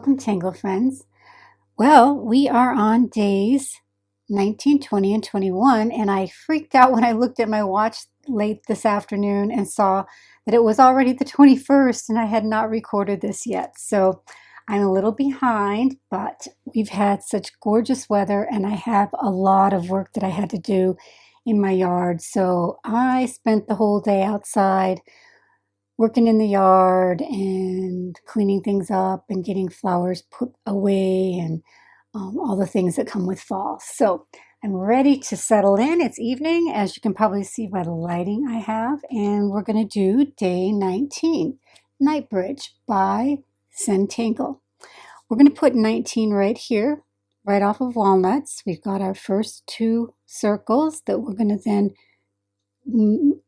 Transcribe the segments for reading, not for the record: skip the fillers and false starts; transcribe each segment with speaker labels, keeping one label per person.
Speaker 1: Welcome, Tangle friends. Well, we are on days 19, 20, and 21, and I freaked out when I looked at my watch late this afternoon and saw that it was already the 21st and I had not recorded this yet. So I'm a little behind, but we've had such gorgeous weather and I have a lot of work that I had to do in my yard. So I spent the whole day outside working in the yard and cleaning things up and getting flowers put away and all the things that come with fall. So I'm ready to settle in. It's evening, as you can probably see by the lighting I have, and we're going to do day 19, Night Bridge by Tangle. We're going to put 19 right here, right off of walnuts. We've got our first two circles that we're going to then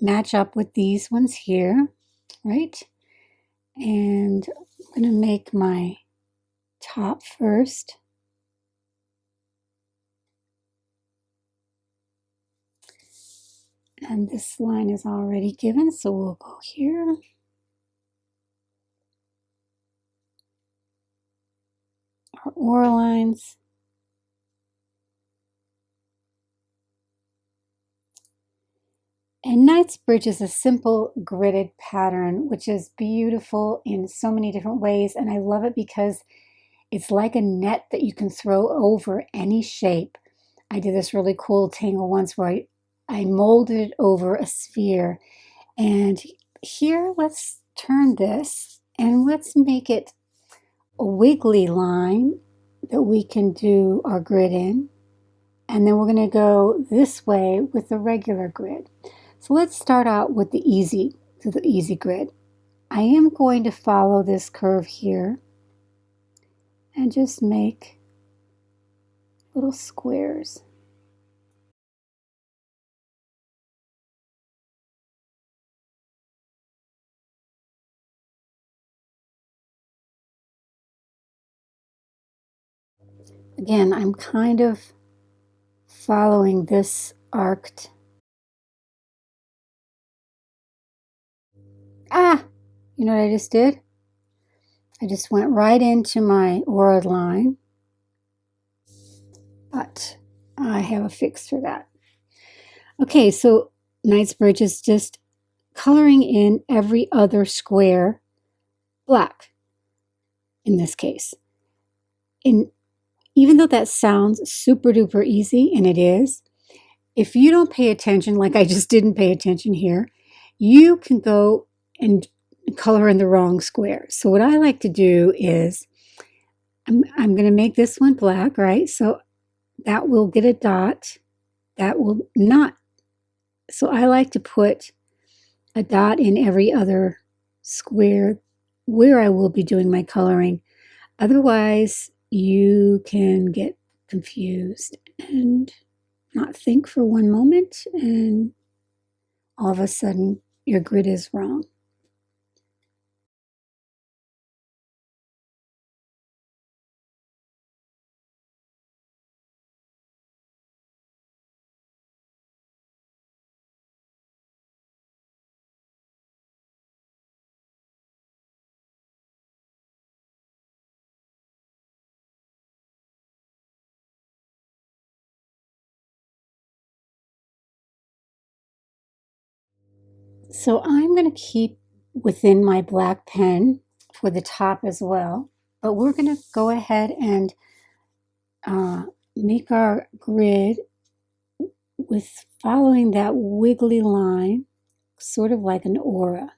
Speaker 1: match up with these ones here, right? And I'm going to make my top first. And this line is already given, so we'll go here. Our oar lines. And Knight's Bridge is a simple gridded pattern, which is beautiful in so many different ways. And I love it because it's like a net that you can throw over any shape. I did this really cool tangle once where I molded it over a sphere. And here, let's turn this and let's make it a wiggly line that we can do our grid in. And then we're going to go this way with the regular grid. So let's start out with the easy grid. I am going to follow this curve here and just make little squares. Again, I'm kind of following this arced. You know what I just did? I just went right into my aura line, but I have a fix for that. Okay, so Knight's Bridge is just coloring in every other square black in this case. Even though that sounds super duper easy, and it is, if you don't pay attention, like I just didn't pay attention here, you can go and color in the wrong square. So what I like to do is, I'm going to make this one black, right? So that will get a dot. That will not. So I like to put a dot in every other square where I will be doing my coloring. Otherwise, you can get confused and not think for one moment, and all of a sudden your grid is wrong. So I'm going to keep within my black pen for the top as well, but we're going to go ahead and make our grid with following that wiggly line, sort of like an aura.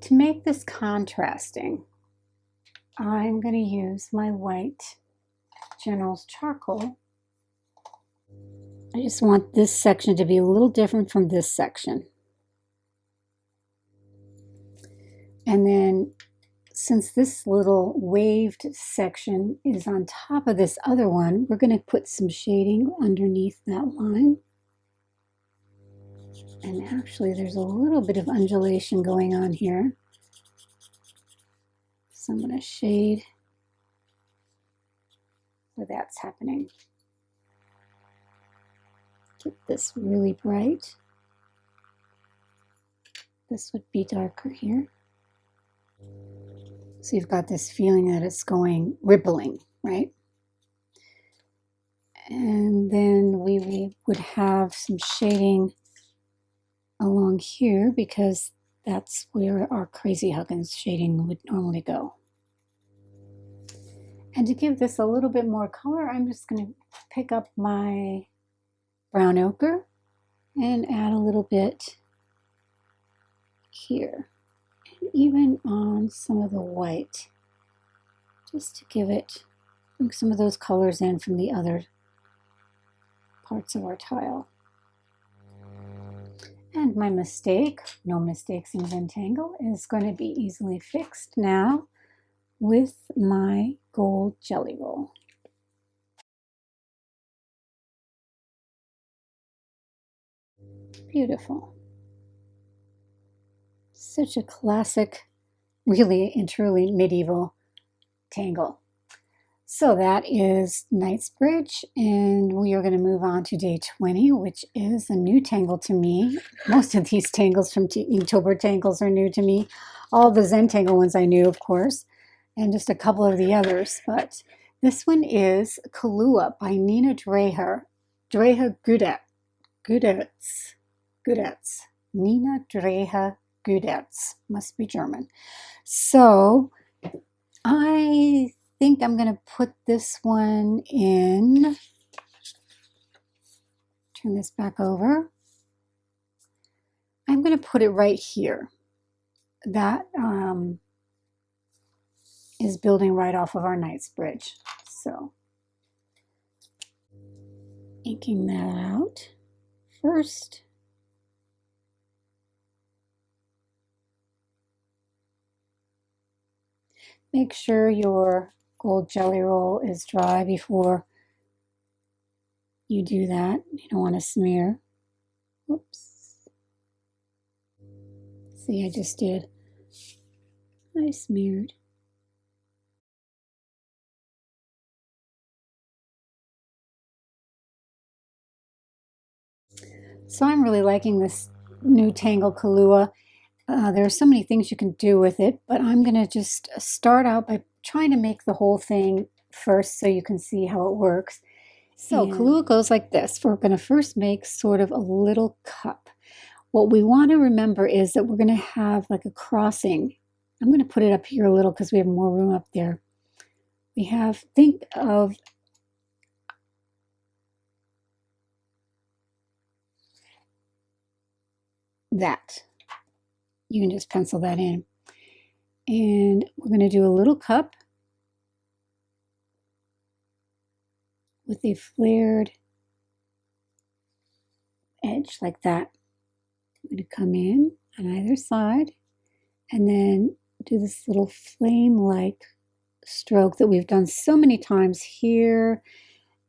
Speaker 1: To make this contrasting, I'm going to use my white General's charcoal I just want this section to be a little different from this section. And then since this little waved section is on top of this other one, we're going to put some shading underneath that line. And actually there's a little bit of undulation going on here. So I'm going to shade where that's happening. Get this really bright. This would be darker here. So you've got this feeling that it's going rippling, right? And then we would have some shading along here because that's where our Crazy Huggins shading would normally go. And to give this a little bit more color, I'm just going to pick up my brown ochre and add a little bit here. Even on some of the white, just to give it, bring some of those colors in from the other parts of our tile. And my mistake, no mistakes in Zentangle, is going to be easily fixed now with my gold jelly roll. Beautiful. Such a classic, really and truly medieval tangle. So that is Knightsbridge, and we are going to move on to day 20, which is a new tangle to me. Most of these tangles from Inktober Tangles are new to me. All the Zentangle ones I knew, of course, and just a couple of the others. But this one is Kaloa by Nina Dreher Gudetz. Nina Dreher Gudetz. Must be German. So I think I'm going to put this one in. Turn this back over. I'm going to put it right here. That is building right off of our Knightsbridge. So inking that out first. Make sure your gold jelly roll is dry before you do that. You don't want to smear. Oops. See, I just did. I smeared. So I'm really liking this new Tangle Kaloa. There are so many things you can do with it, but I'm going to just start out by trying to make the whole thing first so you can see how it works. So Kaloa goes like this. We're going to first make sort of a little cup. What we want to remember is that we're going to have like a crossing. I'm going to put it up here a little because we have more room up there. We have, think of that. You can just pencil that in. And we're going to do a little cup with a flared edge like that. I'm going to come in on either side and then do this little flame-like stroke that we've done so many times here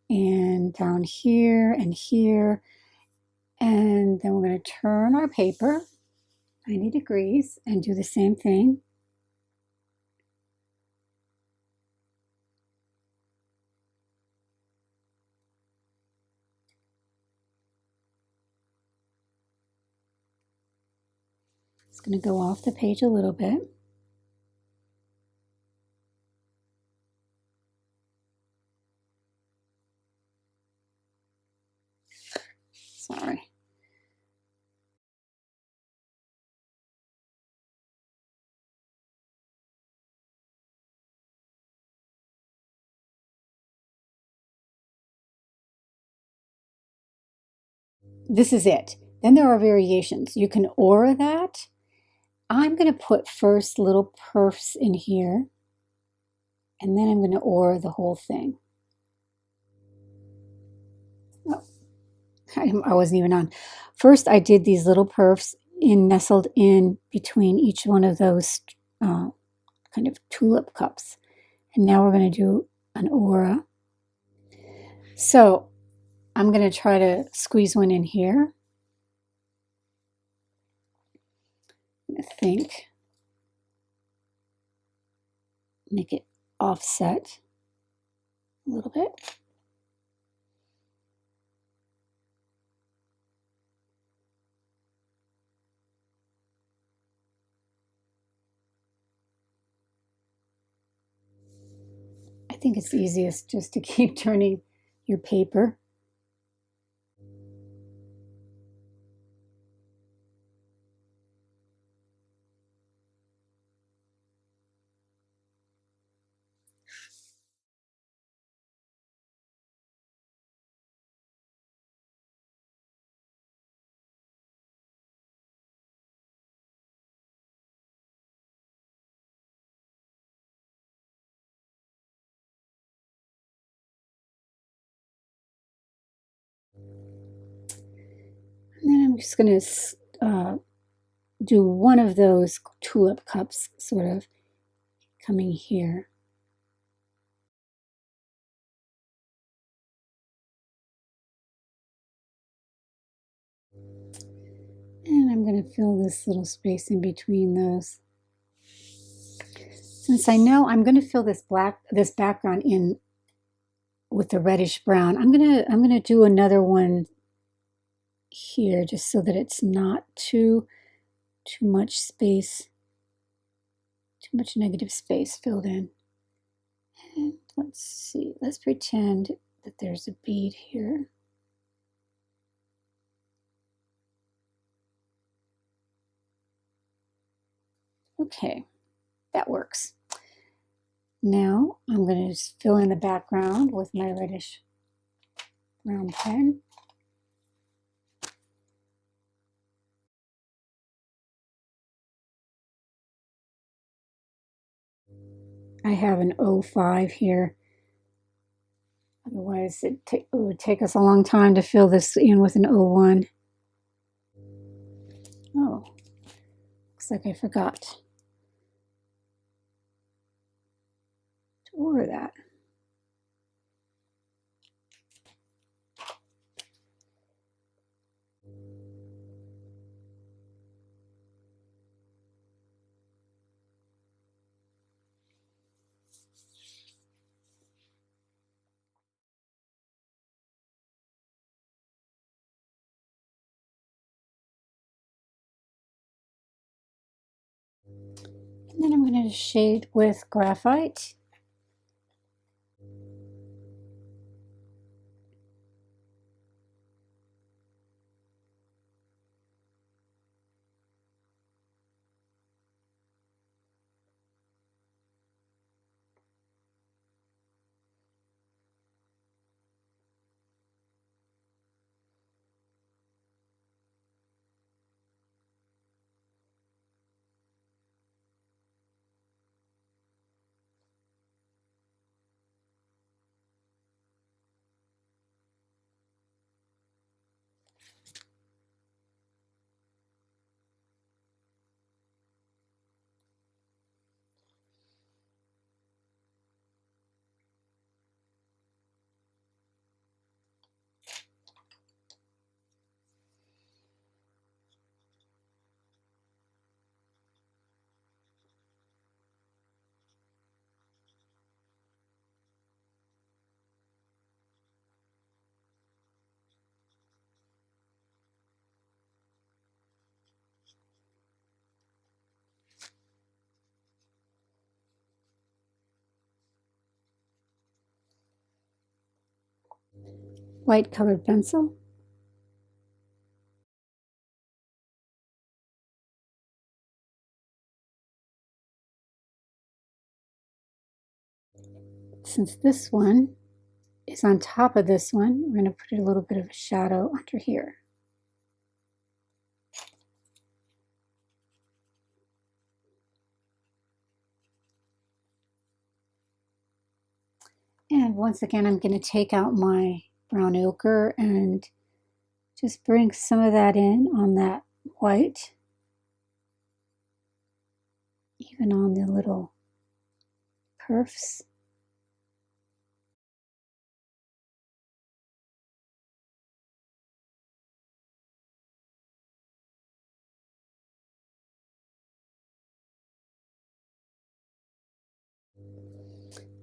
Speaker 1: and down here and here. And then we're going to turn our paper 90 degrees and do the same thing. It's going to go off the page a little bit. Sorry. This is it. Then there are variations. You can aura that. I'm going to put first little perfs in here, and then I'm going to aura the whole thing. Oh, I wasn't even on. First, I did these little perfs nestled in between each one of those kind of tulip cups. And now we're going to do an aura. So I'm going to try to squeeze one in here. I think. Make it offset a little bit. I think it's easiest just to keep turning your paper. And then I'm just going to do one of those tulip cups sort of coming here. And I'm going to fill this little space in between those. Since I know I'm going to fill this background in with the reddish brown, I'm gonna do another one here just so that it's not too much space, too much negative space filled in. And let's see, let's pretend that there's a bead here. Okay, that works. Now I'm going to just fill in the background with my reddish brown pen. I have an 05 here. Otherwise, it would take us a long time to fill this in with an 01. Oh, looks like I forgot to order that. And then I'm going to shade with graphite. White colored pencil. Since this one is on top of this one, we're going to put a little bit of a shadow under here. And once again, I'm going to take out my brown ochre and Just bring some of that in on that white, even on the little perfs.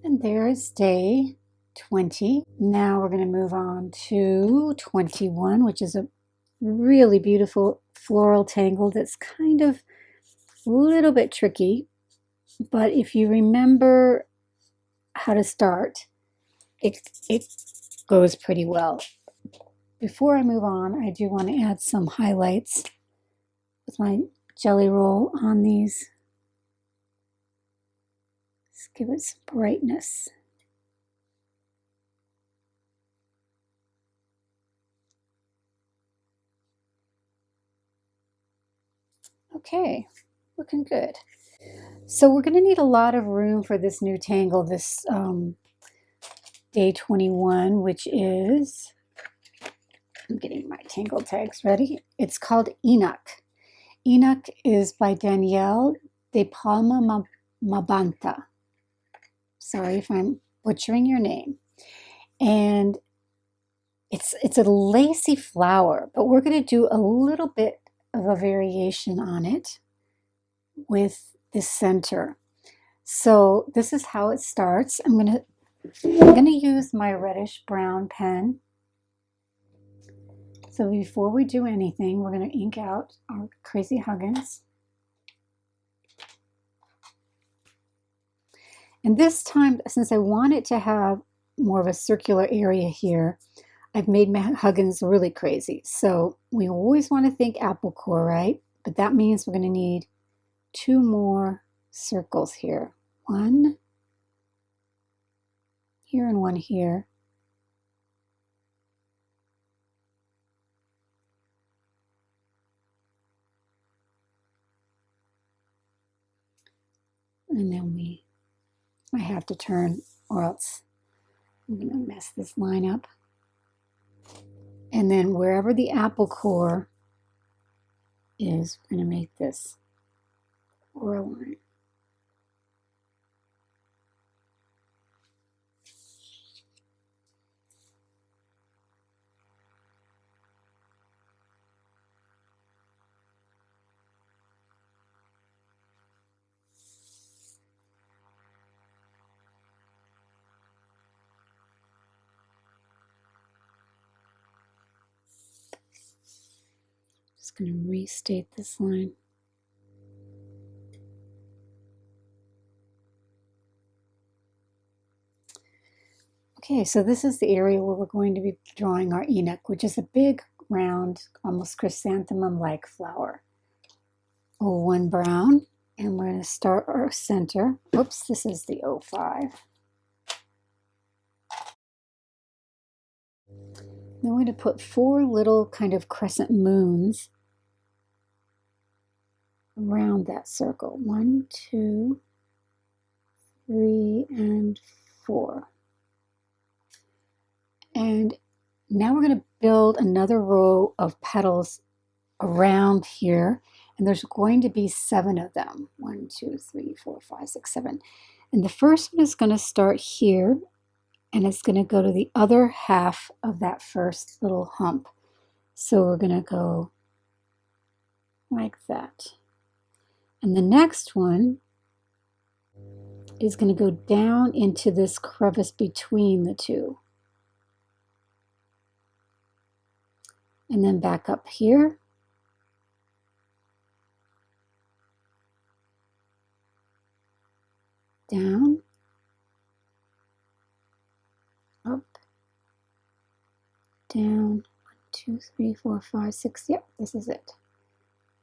Speaker 1: And there's day 20. Now we're going to move on to 21, which is a really beautiful floral tangle that's kind of a little bit tricky. But if you remember how to start, it goes pretty well. Before I move on, I do want to add some highlights with my jelly roll on these. Let's give it some brightness. Okay, looking good. So we're going to need a lot of room for this new tangle, this day 21, which is, I'm getting my tangle tags ready. It's called Enoch. Enoch is by Danielle de Palma Mabanta. Sorry if I'm butchering your name. And it's a lacy flower, but we're going to do a little bit of a variation on it with this center. So this is how it starts. I'm gonna use my reddish brown pen. So before we do anything, we're gonna ink out our Crazy Huggins. And this time, since I want it to have more of a circular area here, I've made my Huggins really crazy. So we always want to think apple core, right? But that means we're going to need 2 more circles here. 1 here and 1 here. And then I have to turn, or else I'm going to mess this line up. And then wherever the apple core is, we're going to make this or line. Just going to restate this line. Okay, so this is the area where we're going to be drawing our Enoch, which is a big, round, almost chrysanthemum-like flower. 01 brown, and we're going to start our center. Oops, this is the 05. Then we're going to put 4 little kind of crescent moons around that circle. 1, 2, 3, and 4. And now we're going to build another row of petals around here, and there's going to be 7 of them. 1, 2, 3, 4, 5, 6, 7. And the first one is going to start here, and it's going to go to the other half of that first little hump. So we're going to go like that. And the next one is going to go down into this crevice between the 2. And then back up here. Down. Up. Down. 1, 2, 3, 4, 5, 6. Yep, this is it.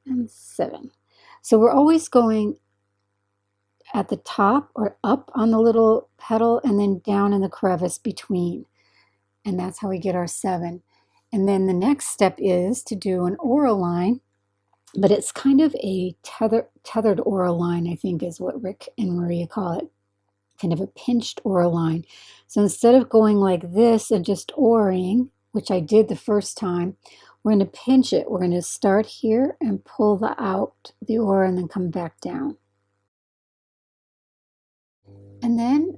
Speaker 1: And 7. So we're always going at the top or up on the little petal and then down in the crevice between. And that's how we get our 7. And then the next step is to do an aura line, but it's kind of a tethered aura line, I think is what Rick and Maria call it, kind of a pinched aura line. So instead of going like this and just auring, which I did the first time, we're going to pinch it. We're going to start here and pull the aura and then come back down. And then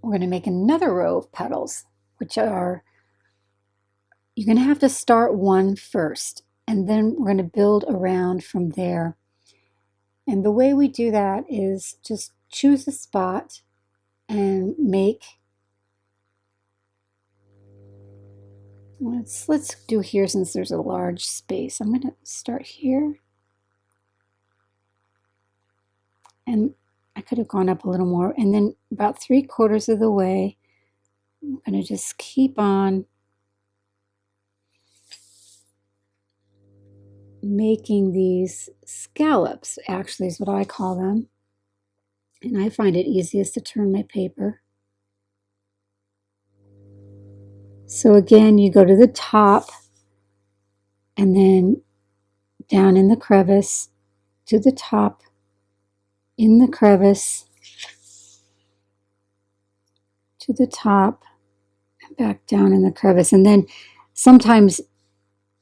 Speaker 1: we're going to make another row of petals, which are, you're going to have to start one first, and then we're going to build around from there. And the way we do that is just choose a spot and make, let's do here since there's a large space. I'm going to start here. And I could have gone up a little more. And then about 3/4 of the way, I'm going to just keep on making these scallops, actually is what I call them. And I find it easiest to turn my paper. So again, you go to the top and then down in the crevice to the top, in the crevice to the top, and back down in the crevice. And then sometimes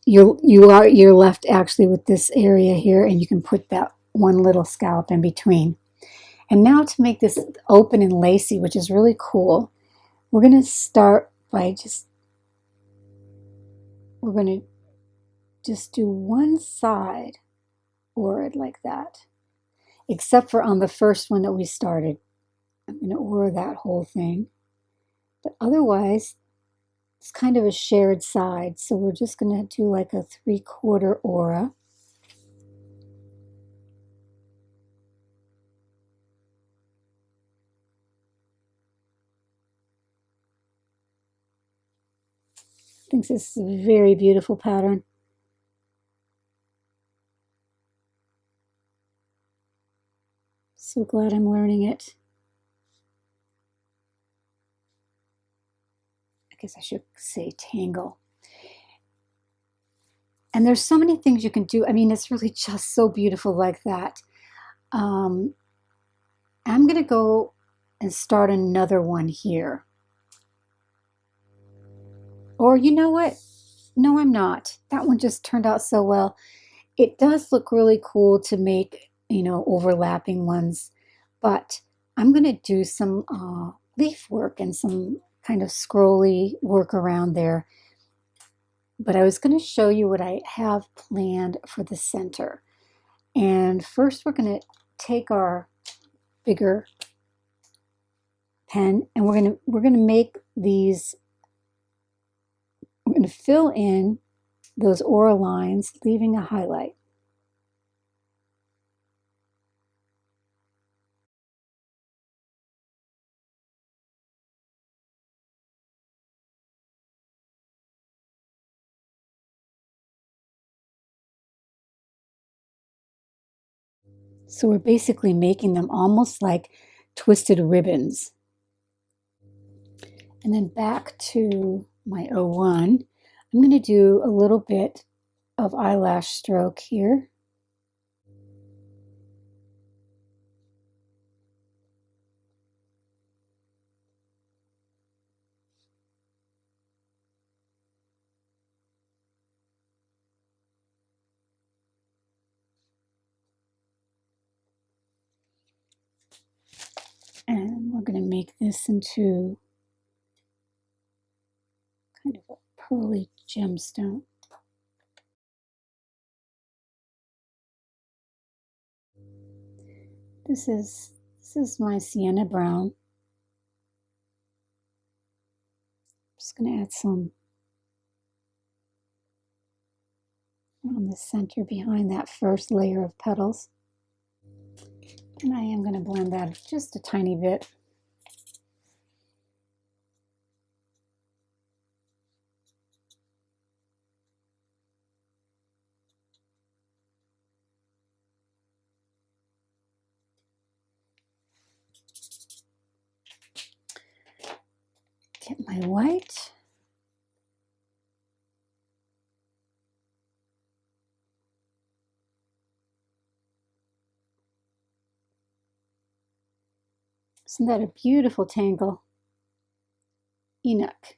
Speaker 1: you're left actually with this area here, and you can put that one little scallop in between. And now to make this open and lacy, which is really cool, we're going to start by we're going to just do one side aura like that, except for on the first one that we started. I'm going to aura that whole thing, but otherwise it's kind of a shared side, so we're just going to do like a 3/4 aura. I think this is a very beautiful pattern. So glad I'm learning it. I guess I should say tangle. And there's so many things you can do. I mean, it's really just so beautiful like that. I'm going to go and start another one here. Or you know what? No, I'm not. That one just turned out so well. It does look really cool to make, overlapping ones, but I'm going to do some leaf work and some kind of scrolly work around there. But I was going to show you what I have planned for the center. And first we're going to take our bigger pen and we're going to make these. We're going to fill in those aura lines, leaving a highlight. So we're basically making them almost like twisted ribbons. And then back to my 01, I'm going to do a little bit of eyelash stroke here. And we're going to make this into kind of a pearly gemstone. This is my sienna brown. I'm just going to add some on the center behind that first layer of petals. And I am going to blend that just a tiny bit. Get my white. Isn't that a beautiful tangle? Enoch.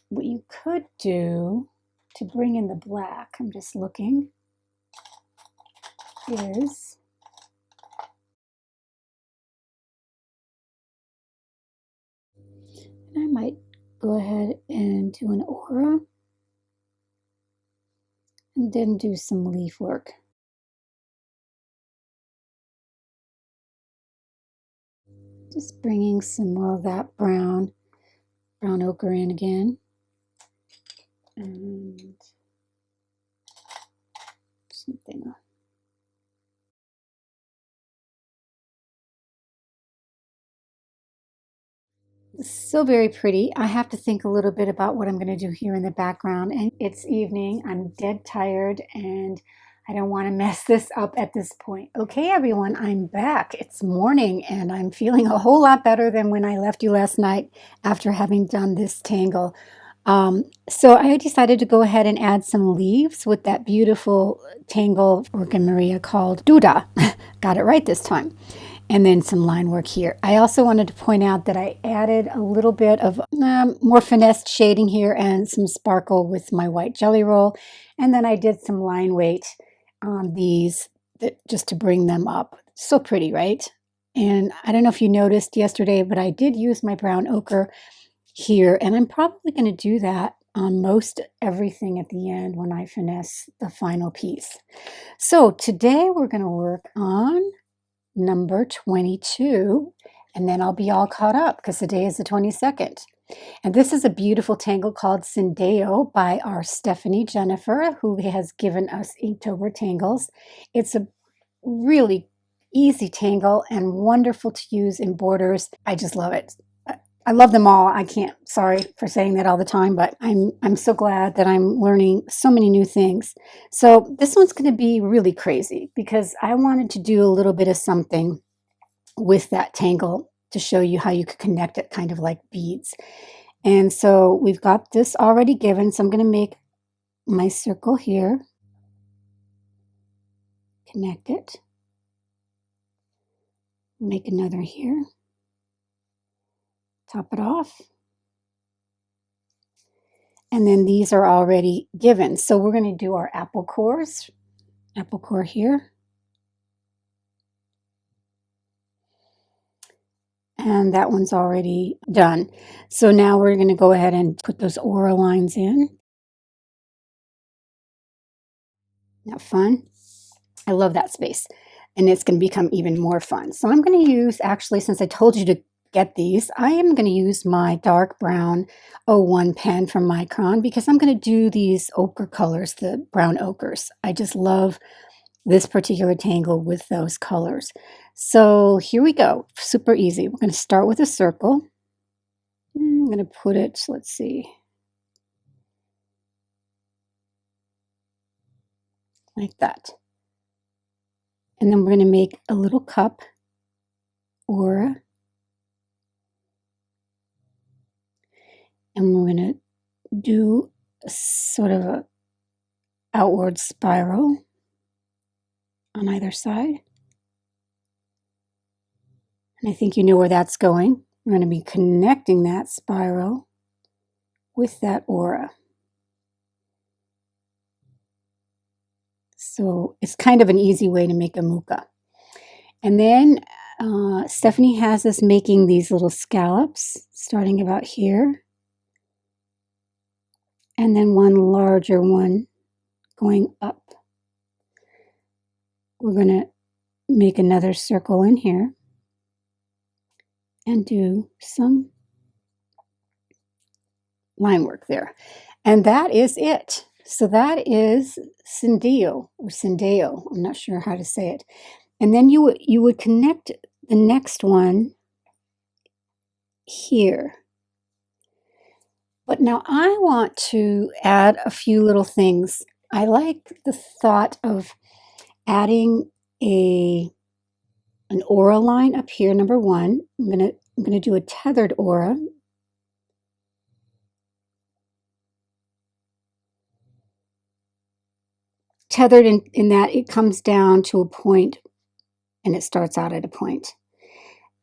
Speaker 1: what you could do to bring in the black, I'm just looking, is I might go ahead and do an aura and then do some leaf work. Just bringing some more of that brown ochre in again. And something else. So very pretty. I have to think a little bit about what I'm going to do here in the background. And it's evening. I'm dead tired and I don't want to mess this up at this point. Okay, everyone, I'm back. It's morning and I'm feeling a whole lot better than when I left you last night after having done this tangle. So I decided to go ahead and add some leaves with that beautiful tangle Organ Maria called Duda. Got it right this time. And then some line work here. I also wanted to point out that I added a little bit of more finessed shading here and some sparkle with my white jelly roll. And then I did some line weight on these just to bring them up. So pretty, right? And I don't know if you noticed yesterday, but I did use my brown ochre here. And I'm probably going to do that on most everything at the end when I finesse the final piece. So today we're going to work on number 22, and then I'll be all caught up because today is the 22nd. And this is a beautiful tangle called Sindeo by our Stephanie Jennifer, who has given us Inktober Tangles. It's a really easy tangle and wonderful to use in borders. I just love it. I love them all. I can't, sorry for saying that all the time, but I'm so glad that I'm learning so many new things. So this one's going to be really crazy because I wanted to do a little bit of something with that tangle to show you how you could connect it kind of like beads. And so we've got this already given. So I'm going to make my circle here, connect it, make another here. Top it off. And then these are already given. So we're going to do our apple core here. And that one's already done. So now we're going to go ahead and put those aura lines in. Not fun? I love that space. And it's going to become even more fun. So I'm going to use, actually, since I told you to get these, I am going to use my dark brown 01 pen from Micron because I'm going to do these ochre colors, the brown ochres. I just love this particular tangle with those colors. So here we go. Super easy. We're going to start with a circle. I'm going to put it, let's see, like that. And then we're going to make a little cup aura. And we're going to do a sort of a outward spiral on either side. And I think you know where that's going. We're going to be connecting that spiral with that aura. So it's kind of an easy way to make a muka. And then Stephanie has us making these little scallops starting about here. And then one larger one going up. We're going to make another circle in here and do some line work there. And that is it. So that is Sindeo or Sindeo. I'm not sure how to say it. And then you would connect the next one here. But now I want to add a few little things. I like the thought of adding an aura line up here, number one. I'm gonna do a tethered aura. Tethered in that it comes down to a point and it starts out at a point.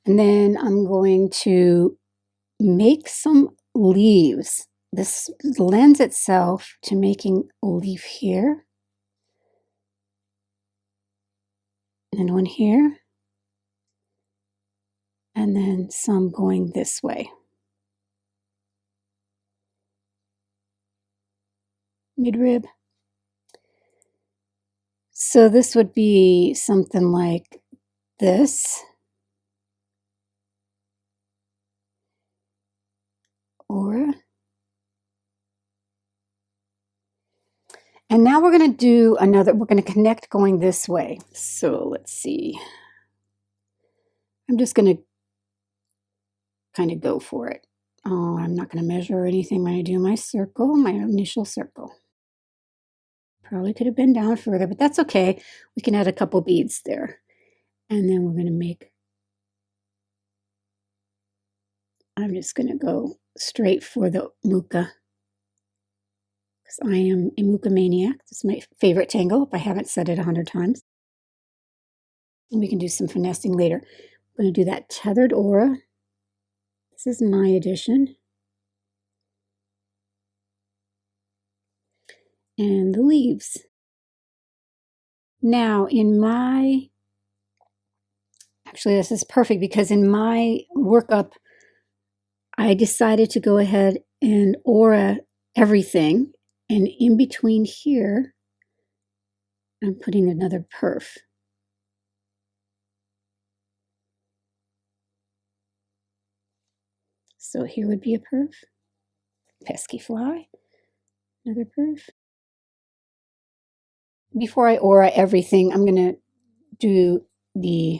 Speaker 1: And then I'm going to make some leaves this lends itself to making a leaf here, and one here, and then some going this way. Midrib. So this would be something like this, or, and now we're going to do another, we're going to connect going this way. So let's see. I'm just going to kind of go for it. Oh, I'm not going to measure or anything when I do my circle, my initial circle. Probably could have been down further, but that's okay. We can add a couple beads there. And then we're going to make, I'm just going to go straight for the muka, because I am a muka maniac. This is my favorite tangle, if I haven't said it 100 times. And we can do some finessing later. I'm going to do that tethered aura. This is my addition. And the leaves. Now in my, actually this is perfect because in my workup, I decided to go ahead and aura everything. And in between here, I'm putting another perf. So here would be a perf. Pesky fly. Another perf. Before I aura everything, I'm going to do the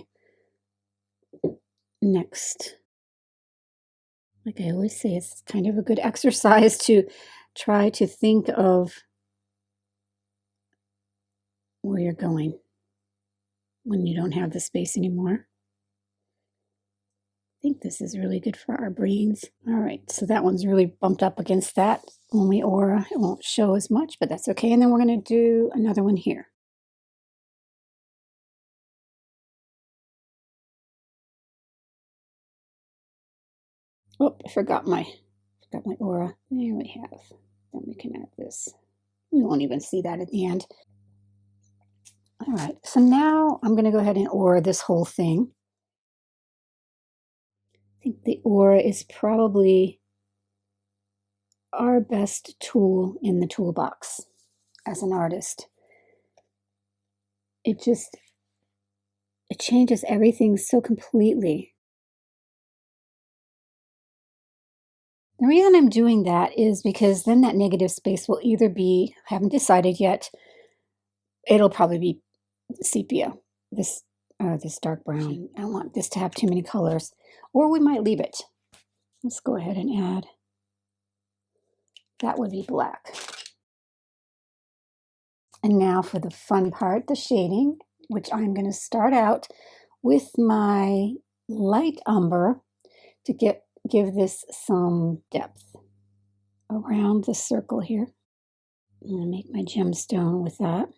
Speaker 1: next. Like I always say, it's kind of a good exercise to try to think of where you're going when you don't have the space anymore. I think this is really good for our brains. All right, so that one's really bumped up against that. When we aura, it won't show as much, but that's okay. And then we're going to do another one here. Oh, I forgot my aura. There we have. Then we can add this. We won't even see that at the end. All right, so now I'm going to go ahead and aura this whole thing. I think the aura is probably our best tool in the toolbox as an artist. It changes everything so completely. The reason I'm doing that is because then that negative space will either be, I haven't decided yet, it'll probably be sepia, this dark brown. I don't want this to have too many colors, or we might leave it. Let's go ahead and add, that would be black. And now for the fun part, the shading, which I'm going to start out with my light umber to give this some depth around the circle here. I'm going to make my gemstone with that.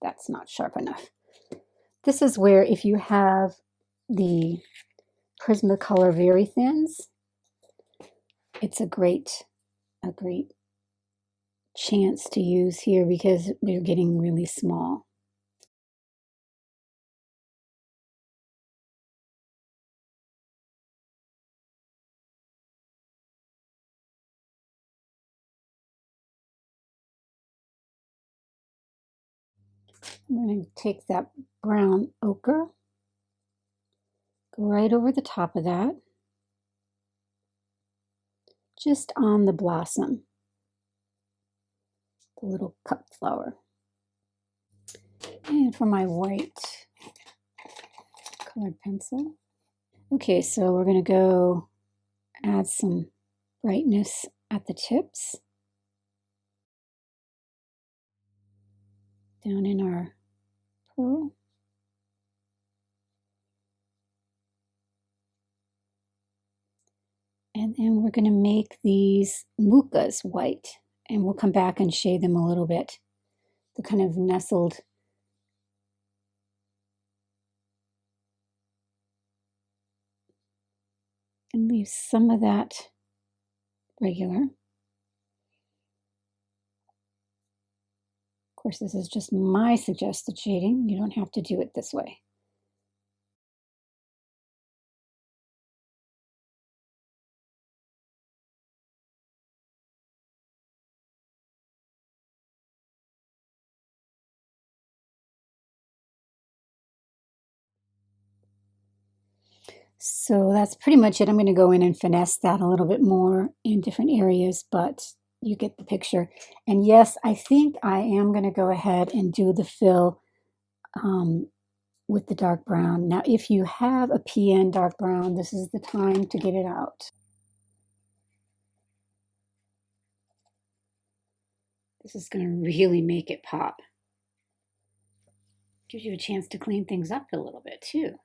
Speaker 1: That's not sharp enough. This is where if you have the Prismacolor Very Thins, it's a great chance to use here because they're getting really small. I'm going to take that brown ochre, go right over the top of that, just on the blossom, the little cup flower. And for my white colored pencil. Okay, so we're going to go add some brightness at the tips. Down in our pearl. And then we're going to make these mukas white, and we'll come back and shade them a little bit. The kind of nestled And leave some of that regular. Of course, this is just my suggested shading. You don't have to do it this way. So that's pretty much it. I'm going to go in and finesse that a little bit more in different areas, but you get the picture. And yes, I think I am going to go ahead and do the fill with the dark brown. Now, if you have a PN dark brown, this is the time to get it out. This is going to really make it pop. Gives you a chance to clean things up a little bit too.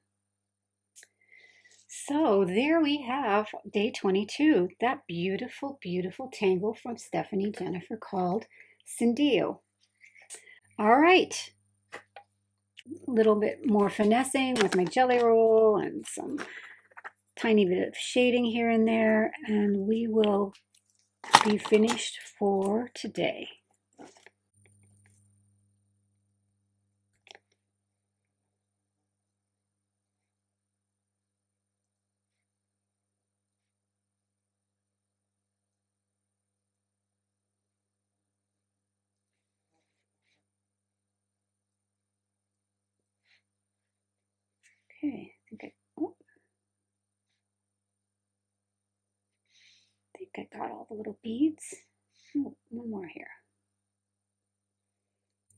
Speaker 1: So there we have day 22, that beautiful, beautiful tangle from Stephanie Jennifer called Cindio. All right, a little bit more finessing with my jelly roll and some tiny bit of shading here and there, and we will be finished for today. Okay, I think I got all the little beads. Oh, one more here.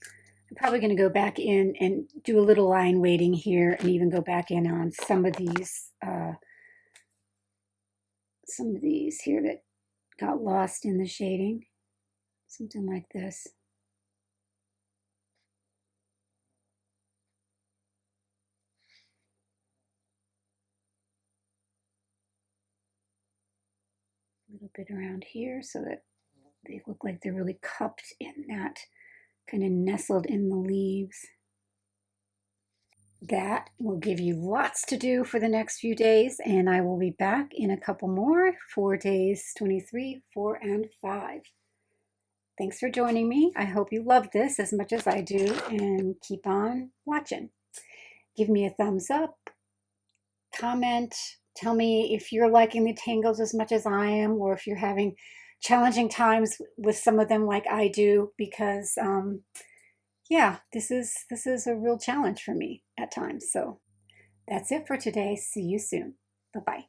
Speaker 1: I'm probably going to go back in and do a little line weighting here and even go back in on some of these here that got lost in the shading. Something like this. A little bit around here so that they look like they're really cupped in that, kind of nestled in the leaves. That will give you lots to do for the next few days, and I will be back in a couple more for days 23, 4, and 5. Thanks for joining me. I hope you love this as much as I do, and keep on watching. Give me a thumbs up, comment, tell me if you're liking the tangles as much as I am, or if you're having challenging times with some of them like I do, because yeah, this is a real challenge for me at times. So that's it for today. See you soon. Bye-bye.